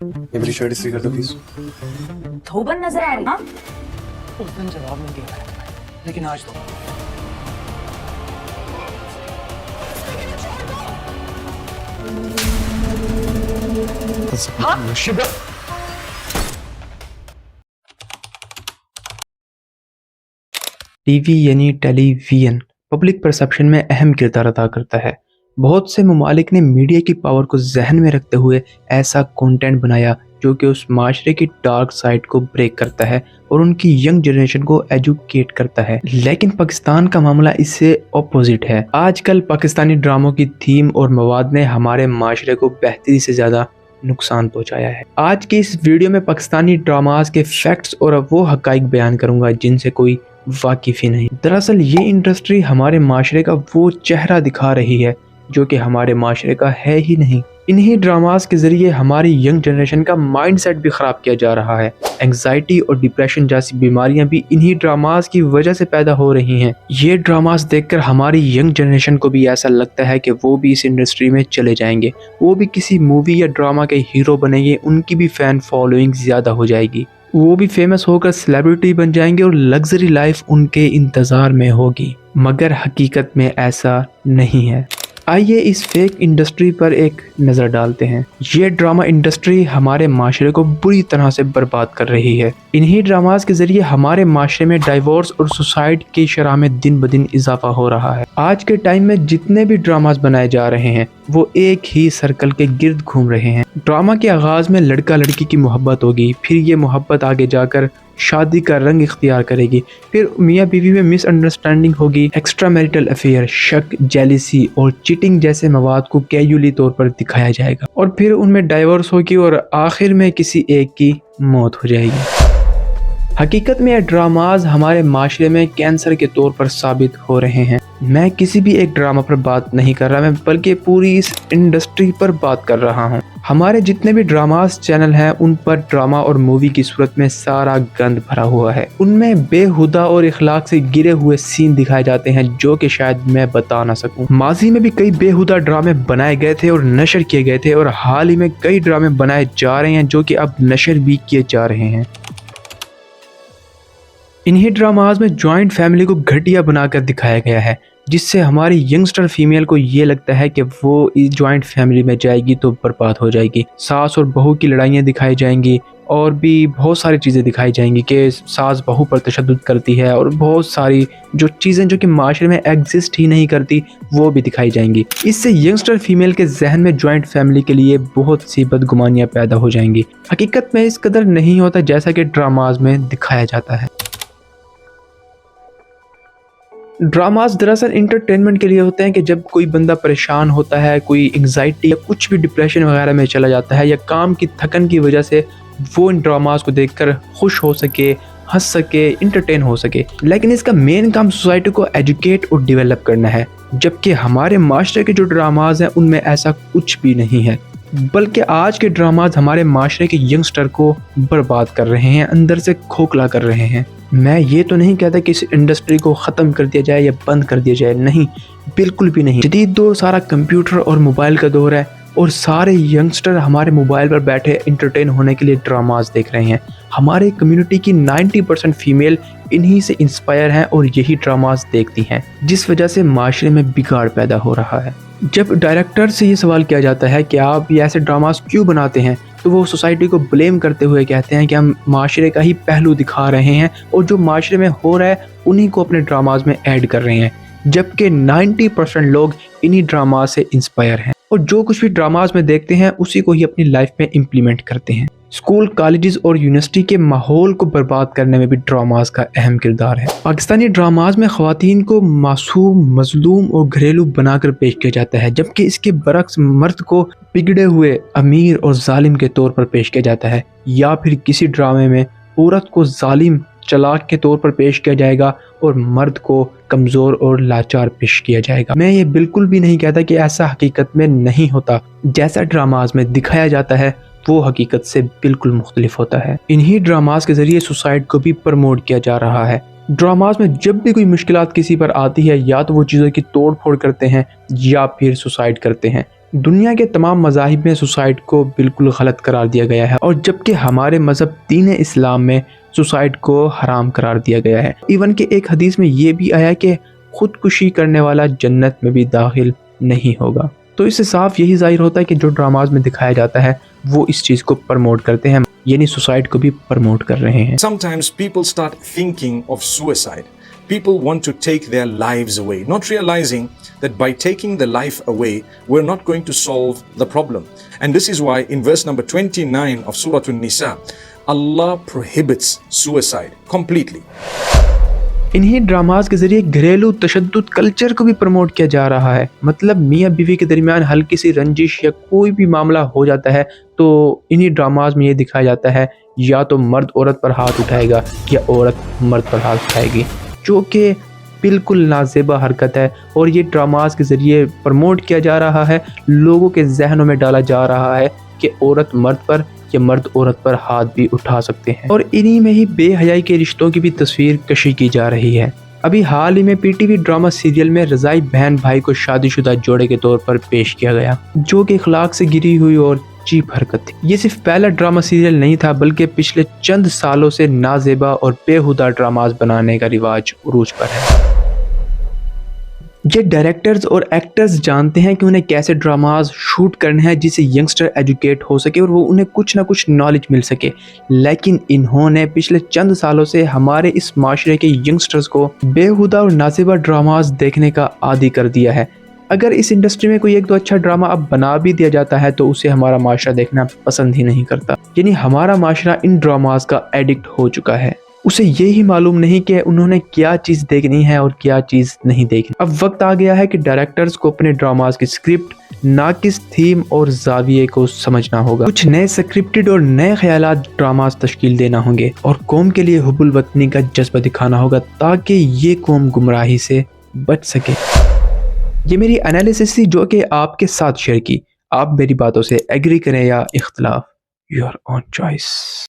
ये मेरी शर्ट इस्त्री कर दो प्लीज। धोबन नजर आ रही। हाँ उस दिन जवाब नहीं दिया मैंने, लेकिन आज तो शिवा। टीवी यानी टेलीविजन पब्लिक परसेप्शन में अहम किरदार अदा करता है। बहुत से ममालिक ने मीडिया की पावर को जहन में रखते हुए ऐसा कंटेंट बनाया जो कि उस माशरे की डार्क साइड को ब्रेक करता है और उनकी यंग जनरेशन को एजुकेट करता है। लेकिन पाकिस्तान का मामला इससे अपोजिट है। आजकल पाकिस्तानी ड्रामों की थीम और मवाद ने हमारे माशरे को बेहतरी से ज़्यादा नुकसान पहुंचाया है। आज की इस वीडियो में पाकिस्तानी ड्रामास के फैक्ट्स और वो हकाइक बयान करूंगा जिनसे कोई वाकिफ ही नहीं। दरअसल ये इंडस्ट्री हमारे माशरे का वो चेहरा दिखा रही है जो कि हमारे माशरे का है ही नहीं। इन्हीं ड्रामास के जरिए हमारी यंग जनरेशन का माइंडसेट भी ख़राब किया जा रहा है। एंग्जाइटी और डिप्रेशन जैसी बीमारियां भी इन्हीं ड्रामास की वजह से पैदा हो रही हैं। ये ड्रामास देखकर हमारी यंग जनरेशन को भी ऐसा लगता है कि वो भी इस इंडस्ट्री में चले जाएंगे, वो भी किसी मूवी या ड्रामा के हीरो बनेंगे, उनकी भी फ़ैन फॉलोइंग ज़्यादा हो जाएगी, वो भी फेमस होकर सेलिब्रिटी बन जाएंगे और लग्जरी लाइफ उनके इंतज़ार में होगी। मगर हकीकत में ऐसा नहीं है। आइए इस फेक इंडस्ट्री पर एक नज़र डालते हैं। ये ड्रामा इंडस्ट्री हमारे माशरे को बुरी तरह से बर्बाद कर रही है। इन्हीं ड्रामास के ज़रिए हमारे माशरे में डाइवोर्स और सुसाइड की शरह में दिन ब दिन इजाफा हो रहा है। आज के टाइम में जितने भी ड्रामास बनाए जा रहे हैं वो एक ही सर्कल के गिर्द घूम रहे हैं। ड्रामा के आगाज़ में लड़का लड़की की मोहब्बत होगी, फिर ये मोहब्बत आगे जाकर शादी का रंग इख्तियार करेगी, फिर मियाँ बीवी में मिसअंडरस्टैंडिंग होगी, एक्स्ट्रा मैरिटल अफेयर, शक, जेलिसी और चीटिंग जैसे मवाद को कैजुअली तौर पर दिखाया जाएगा और फिर उनमें डाइवोर्स होगी और आखिर में किसी एक की मौत हो जाएगी। हकीकत में ये ड्रामाज हमारे माशरे में कैंसर के तौर पर साबित हो रहे हैं। मैं किसी भी एक ड्रामा पर बात नहीं कर रहा, मैं बल्कि पूरी इस इंडस्ट्री पर बात कर रहा हूँ। हमारे जितने भी ड्रामास चैनल हैं उन पर ड्रामा और मूवी की सूरत में सारा गंद भरा हुआ है। उनमें बेहुदा और इखलाक से गिरे हुए सीन दिखाए जाते हैं जो कि शायद मैं बता ना सकूं। माजी में भी कई बेहुदा ड्रामे बनाए गए थे और नशर किए गए थे और हाल ही में कई ड्रामे बनाए जा रहे हैं जो कि अब नशर भी किए जा रहे हैं। इन्हीं ड्रामाज में जॉइंट फैमिली को घटिया बनाकर दिखाया गया है जिससे हमारी यंगस्टर फीमेल को ये लगता है कि वो इस जॉइंट फैमिली में जाएगी तो बर्बाद हो जाएगी। सास और बहू की लड़ाइयाँ दिखाई जाएंगी और भी बहुत सारी चीज़ें दिखाई जाएंगी कि सास बहू पर तशद्दुद करती है और बहुत सारी जो चीज़ें जो कि माशरे में एग्जिस्ट ही नहीं करती वो भी दिखाई जाएंगी। इससे यंगस्टर फीमेल के जहन में जॉइंट फैमिली के लिए बहुत सी बदगुमानियाँ पैदा हो जाएंगी। हकीकत में इस कदर नहीं होता जैसा कि ड्रामाज में दिखाया जाता है। ड्रामास दरअसल इंटरटेनमेंट के लिए होते हैं कि जब कोई बंदा परेशान होता है, कोई एंग्जाइटी या कुछ भी डिप्रेशन वगैरह में चला जाता है या काम की थकन की वजह से वो इन ड्रामास को देखकर खुश हो सके, हंस सके, इंटरटेन हो सके। लेकिन इसका मेन काम सोसाइटी को एजुकेट और डेवलप करना है, जबकि हमारे माशरे के जो ड्रामाज हैं उनमें ऐसा कुछ भी नहीं है। बल्कि आज के ड्रामाज हमारे माशरे के यंगस्टर को बर्बाद कर रहे हैं, अंदर से खोखला कर रहे हैं। मैं ये तो नहीं कहता कि इस इंडस्ट्री को ख़त्म कर दिया जाए या बंद कर दिया जाए, नहीं, बिल्कुल भी नहीं। जदीद दौर सारा कंप्यूटर और मोबाइल का दौर है और सारे यंगस्टर हमारे मोबाइल पर बैठे इंटरटेन होने के लिए ड्रामास देख रहे हैं। हमारे कम्युनिटी की 90% फीमेल इन्हीं से इंस्पायर हैं और यही ड्रामास देखती हैं, जिस वजह से माशरे में बिगाड़ पैदा हो रहा है। जब डायरेक्टर से ये सवाल किया जाता है कि आप ये ऐसे ड्रामास क्यों बनाते हैं तो वो सोसाइटी को ब्लेम करते हुए कहते हैं कि हम माशरे का ही पहलू दिखा रहे हैं और जो माशरे में हो रहा है उन्हीं को अपने ड्रामाज में ऐड कर रहे हैं, जबकि 90% लोग इन्हीं ड्रामाज से इंस्पायर हैं और जो कुछ भी ड्रामाज में देखते हैं उसी को ही अपनी लाइफ में इम्प्लीमेंट करते हैं। स्कूल, कॉलेजेस और यूनिवर्सिटी के माहौल को बर्बाद करने में भी ड्रामाज का अहम किरदार है। पाकिस्तानी ड्रामाज में ख़वातीन को मासूम, मजलूम और घरेलू बनाकर पेश किया जाता है, जबकि इसके बरक्स मर्द को बिगड़े हुए, अमीर और जालिम के तौर पर पेश किया जाता है। या फिर किसी ड्रामे में औरत को जालिम, चालाक के तौर पर पेश किया जाएगा और मर्द को कमज़ोर और लाचार पेश किया जाएगा। मैं ये बिल्कुल भी नहीं कहता कि ऐसा हकीकत में नहीं होता। जैसा ड्रामाज में दिखाया जाता है वो हकीकत से बिल्कुल मुख्तलिफ होता है। इन्हीं ड्रामास के ज़रिए सुसाइड को भी प्रमोट किया जा रहा है। ड्रामास में जब भी कोई मुश्किलात किसी पर आती है या तो वो चीज़ों की तोड़ फोड़ करते हैं या फिर सुसाइड करते हैं। دنیا کے تمام مذاہب میں سوسائڈ کو بالکل غلط قرار دیا گیا ہے، اور جبکہ ہمارے مذہب دین اسلام میں سوسائڈ کو حرام قرار دیا گیا ہے۔ ایون کہ ایک حدیث میں یہ بھی آیا کہ خودکشی کرنے والا جنت میں بھی داخل نہیں ہوگا۔ تو اس سے صاف یہی ظاہر ہوتا ہے کہ جو ڈراماز میں دکھایا جاتا ہے وہ اس چیز کو پرموٹ کرتے ہیں، یعنی سوسائڈ کو بھی پرموٹ کر رہے ہیں۔ Sometimes people start thinking of suicide. People want to take their lives away, not realizing that by taking the life away, we're not going to solve the problem. And this is why in verse number 29 of Surah An-Nisa, Allah prohibits suicide completely. انہی dramas کے ذریعے گھریلو تشدد culture کو بھی promote کیا جا رہا ہے۔ مطلب میاں بیوی کے درمیان ہلکی سی رنجش یا کوئی بھی معاملہ ہو جاتا ہے تو انہی ڈراماز میں یہ دکھایا جاتا ہے یا تو مرد عورت پر ہاتھ اٹھائے گا یا عورت مرد پر ہاتھ اٹھائے گی، جو کہ بالکل نازیبا حرکت ہے، اور یہ ڈراماز کے ذریعے پروموٹ کیا جا رہا ہے، لوگوں کے ذہنوں میں ڈالا جا رہا ہے کہ عورت مرد پر یا مرد عورت پر ہاتھ بھی اٹھا سکتے ہیں، اور انہی میں ہی بے حیائی کے رشتوں کی بھی تصویر کشی کی جا رہی ہے۔ ابھی حال ہی میں P T V drama serial میں رضائی بہن بھائی کو شادی شدہ جوڑے کے طور پر پیش کیا گیا، جو کہ اخلاق سے گری ہوئی اور چیپ حرکت تھی۔ یہ صرف پہلا ڈرامہ سیریل نہیں تھا، بلکہ پچھلے چند سالوں سے نازیبا اور بےہودہ ڈراماز بنانے کا رواج عروج پر ہے۔ یہ ڈائریکٹرز اور ایکٹرز جانتے ہیں کہ انہیں کیسے ڈراماز شوٹ کرنے ہیں جس سے ینگسٹر ایجوکیٹ ہو سکے اور وہ انہیں کچھ نہ کچھ نالج مل سکے، لیکن انہوں نے پچھلے چند سالوں سے ہمارے اس معاشرے کے ینگسٹرز کو بےہودہ اور نازیبا ڈراماز دیکھنے کا عادی کر دیا ہے۔ اگر اس انڈسٹری میں کوئی ایک دو اچھا ڈرامہ اب بنا بھی دیا جاتا ہے تو اسے ہمارا معاشرہ دیکھنا پسند ہی نہیں کرتا، یعنی ہمارا معاشرہ ان ڈراماز کا ایڈکٹ ہو چکا ہے۔ اسے یہی معلوم نہیں کہ انہوں نے کیا چیز دیکھنی ہے اور کیا چیز نہیں دیکھنی۔ اب وقت آ گیا ہے کہ ڈائریکٹرز کو اپنے ڈراماز کی اسکرپٹ، ناقص تھیم اور زاویے کو سمجھنا ہوگا، کچھ نئے اسکرپٹڈ اور نئے خیالات ڈراماز تشکیل دینا ہوں گے، اور قوم کے لیے حب الوطنی کا جذبہ دکھانا ہوگا تاکہ یہ قوم گمراہی سے بچ سکے۔ یہ میری انالیسس تھی جو کہ آپ کے ساتھ شیئر کی۔ آپ میری باتوں سے ایگری کریں یا اختلاف، یور اون چوائس۔